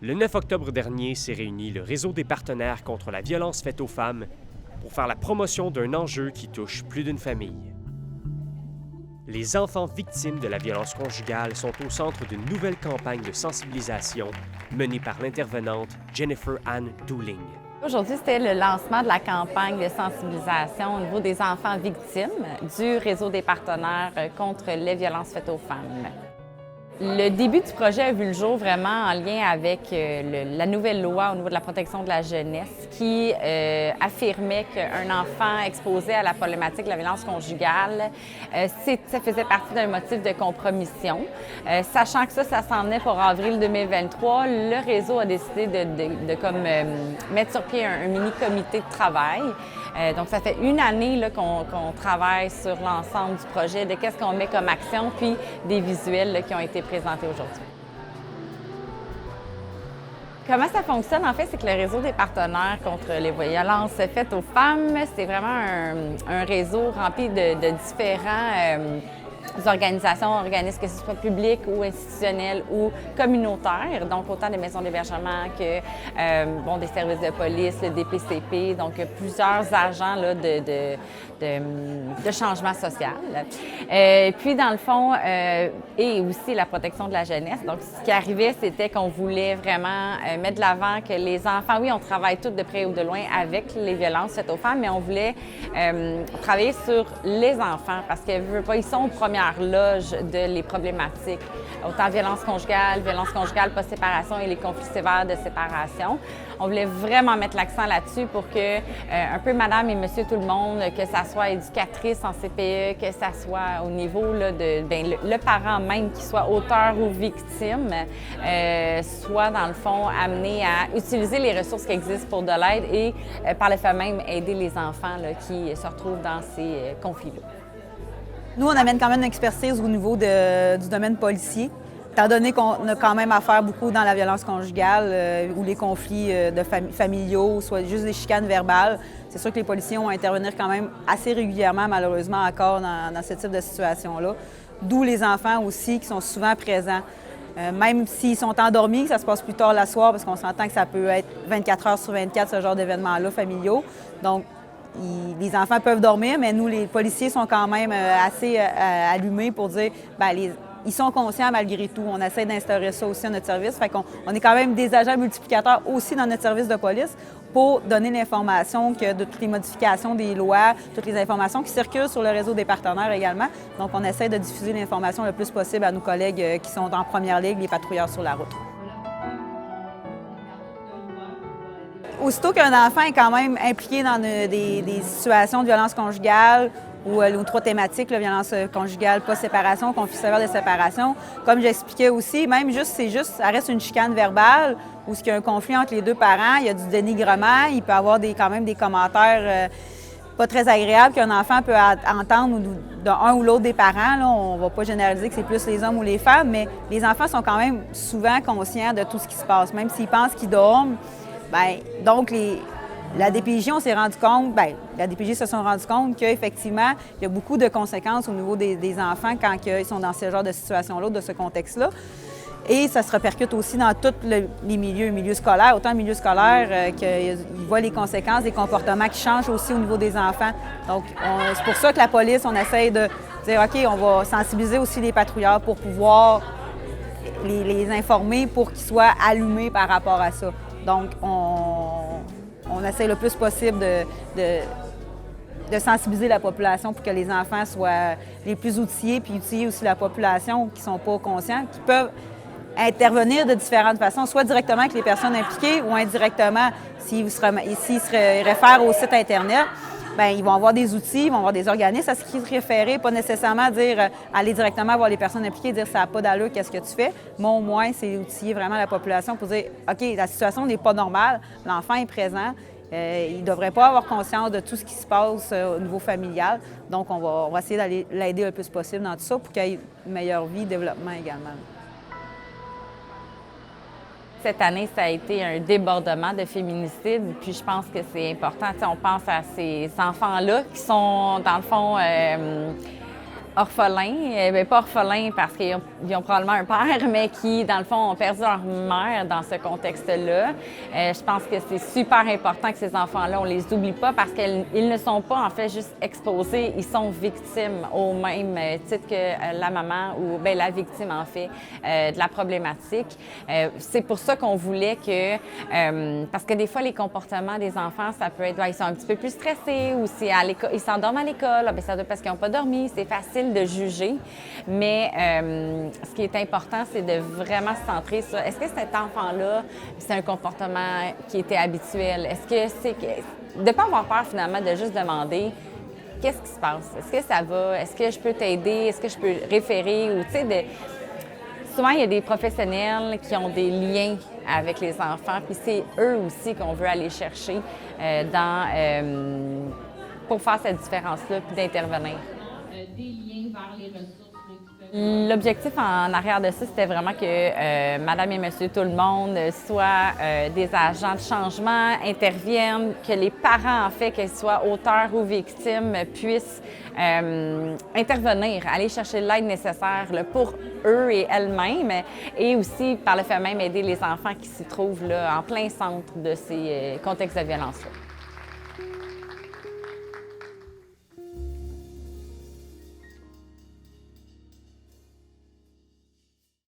Le 9 octobre dernier s'est réuni le réseau des partenaires contre la violence faite aux femmes pour faire la promotion d'un enjeu qui touche plus d'une famille. Les enfants victimes de la violence conjugale sont au centre d'une nouvelle campagne de sensibilisation menée par l'intervenante Jennifer Ann Dooling. Aujourd'hui, c'était le lancement de la campagne de sensibilisation au niveau des enfants victimes du réseau des partenaires contre les violences faites aux femmes. Le début du projet a vu le jour vraiment en lien avec la nouvelle loi au niveau de la protection de la jeunesse qui affirmait qu'un enfant exposé à la problématique de la violence conjugale, ça faisait partie d'un motif de compromission. Sachant que ça s'en venait pour avril 2023, le réseau a décidé de mettre sur pied un mini-comité de travail. Donc, ça fait une année là, qu'on travaille sur l'ensemble du projet, de qu'est-ce qu'on met comme action, puis des visuels là, qui ont été présentés aujourd'hui. Comment ça fonctionne, en fait, c'est que le réseau des partenaires contre les violences faites aux femmes, c'est vraiment un réseau rempli de différents organisations, organismes, que ce soit publics ou institutionnels ou communautaires, donc autant des maisons d'hébergement que des services de police, le DPCP, donc plusieurs agents là, de changement social. Puis, dans le fond, et aussi la protection de la jeunesse. Donc, ce qui arrivait, c'était qu'on voulait vraiment mettre de l'avant que les enfants, oui, on travaille tous de près ou de loin avec les violences faites aux femmes, mais on voulait travailler sur les enfants parce qu'ils sont aux premières loges de les problématiques, autant violence conjugale post-séparation et les conflits sévères de séparation. On voulait vraiment mettre l'accent là-dessus pour que un peu madame et monsieur tout le monde, que ça soit éducatrice en CPE, que ça soit au niveau là, le parent même qui soit auteur ou victime, soit dans le fond amené à utiliser les ressources qui existent pour de l'aide et par le fait même aider les enfants là, qui se retrouvent dans ces conflits-là. Nous, on amène quand même une expertise au niveau du domaine policier, étant donné qu'on a quand même affaire beaucoup dans la violence conjugale ou les conflits familiaux, soit juste des chicanes verbales. C'est sûr que les policiers ont à intervenir quand même assez régulièrement, malheureusement, encore dans ce type de situation-là. D'où les enfants aussi qui sont souvent présents. Même s'ils sont endormis, ça se passe plus tard la soir, parce qu'on s'entend que ça peut être 24 heures sur 24, ce genre d'événements-là familiaux. Donc, les enfants peuvent dormir, mais nous, les policiers, sont quand même assez allumés pour dire ils sont conscients malgré tout. On essaie d'instaurer ça aussi à notre service. Fait qu'on est quand même des agents multiplicateurs aussi dans notre service de police pour donner l'information de toutes les modifications des lois, toutes les informations qui circulent sur le réseau des partenaires également. Donc, on essaie de diffuser l'information le plus possible à nos collègues qui sont en première ligne, les patrouilleurs sur la route. Aussitôt qu'un enfant est quand même impliqué dans des situations de violence conjugale ou aux trois thématiques, la violence conjugale, post-séparation, conflit sévère de séparation, comme j'expliquais aussi, même ça reste une chicane verbale où il y a un conflit entre les deux parents, il y a du dénigrement, il peut y avoir quand même des commentaires pas très agréables qu'un enfant peut entendre d'un ou l'autre des parents. Là, on ne va pas généraliser que c'est plus les hommes ou les femmes, mais les enfants sont quand même souvent conscients de tout ce qui se passe, même s'ils pensent qu'ils dorment. Donc, la DPJ, on s'est rendu compte, la DPJ se sont rendus compte qu'effectivement, il y a beaucoup de conséquences au niveau des enfants quand ils sont dans ce genre de situation-là, de ce contexte-là. Et ça se répercute aussi dans tous les milieux scolaires, autant le milieu scolaire qu'ils voient les conséquences des comportements qui changent aussi au niveau des enfants. Donc, c'est pour ça que la police, on essaie de dire, OK, on va sensibiliser aussi les patrouilleurs pour pouvoir les informer pour qu'ils soient allumés par rapport à ça. Donc, on essaie le plus possible de sensibiliser la population pour que les enfants soient les plus outillés, puis outiller aussi la population qui ne sont pas conscients, qui peuvent intervenir de différentes façons, soit directement avec les personnes impliquées ou indirectement, s'ils se réfèrent au site Internet. Ils vont avoir des outils, ils vont avoir des organismes à ce qui se référer, pas nécessairement dire aller directement voir les personnes impliquées et dire ça n'a pas d'allure, qu'est-ce que tu fais. Mais au moins, c'est outiller vraiment la population pour dire OK, la situation n'est pas normale, l'enfant est présent, il ne devrait pas avoir conscience de tout ce qui se passe au niveau familial. Donc, on va essayer d'aller l'aider le plus possible dans tout ça pour qu'il ait une meilleure vie, développement également. Cette année, ça a été un débordement de féminicide, puis je pense que c'est important. On pense à ces enfants-là qui sont, dans le fond, orphelins, bien, pas orphelins parce qu'ils ont probablement un père, mais qui, dans le fond, ont perdu leur mère dans ce contexte-là. Je pense que c'est super important que ces enfants-là, on les oublie pas parce qu'ils ne sont pas, en fait, juste exposés, ils sont victimes au même titre que la maman ou bien, la victime, en fait, de la problématique. C'est pour ça qu'on voulait que, parce que des fois, les comportements des enfants, ça peut être, bien, ils sont un petit peu plus stressés ou si à l'école, ils s'endorment à l'école, bien, ça doit parce qu'ils n'ont pas dormi, c'est facile de juger, mais ce qui est important, c'est de vraiment se centrer sur est-ce que cet enfant-là, c'est un comportement qui était habituel? Est-ce que c'est de ne pas avoir peur finalement de juste demander qu'est-ce qui se passe? Est-ce que ça va? Est-ce que je peux t'aider? Est-ce que je peux référer? Ou tu sais, souvent, il y a des professionnels qui ont des liens avec les enfants, puis c'est eux aussi qu'on veut aller chercher pour faire cette différence-là, puis d'intervenir. Des liens vers les ressources. L'objectif en arrière de ça, c'était vraiment que Madame et Monsieur tout le monde soient des agents de changement, interviennent, que les parents, en fait, qu'ils soient auteurs ou victimes, puissent intervenir, aller chercher l'aide nécessaire là, pour eux et elles-mêmes, et aussi, par le fait même, aider les enfants qui s'y trouvent là, en plein centre de ces contextes de violence-là.